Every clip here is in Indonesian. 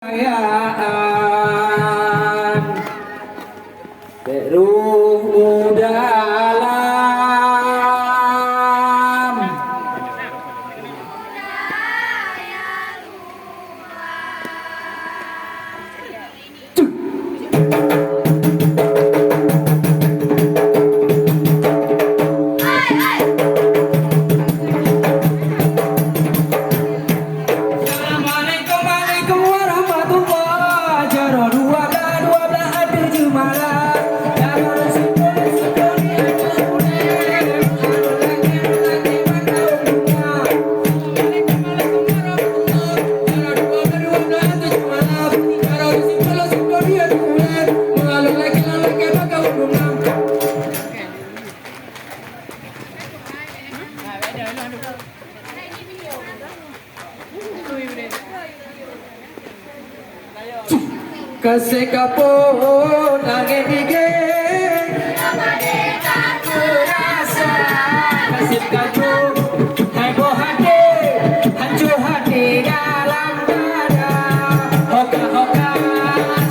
Kayaan Teruh dalam Assalamualaikum warahmatullahi wabarakatuh. Dua belah ada jemalah. Kasih kapur angin dingin, aku rasa kasih kacau, heboh hati, hancur hati dalam dada. Hoka hoka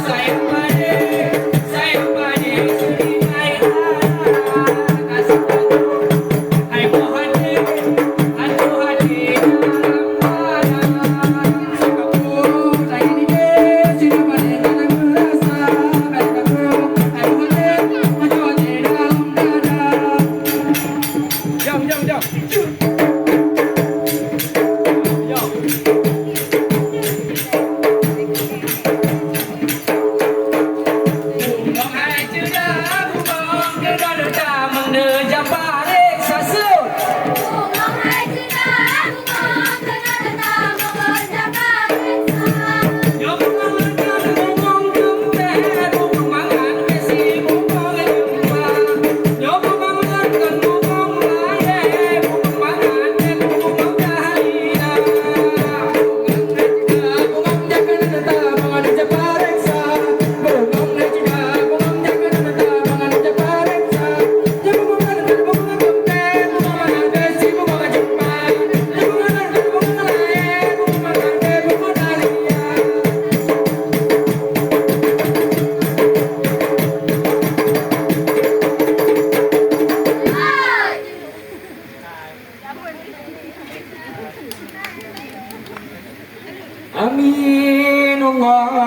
sayang padi sedih main kasih kacau, heboh hati, hancur hati dalam dada. Kasih kapur angin dingin, sudah pada Amin Allah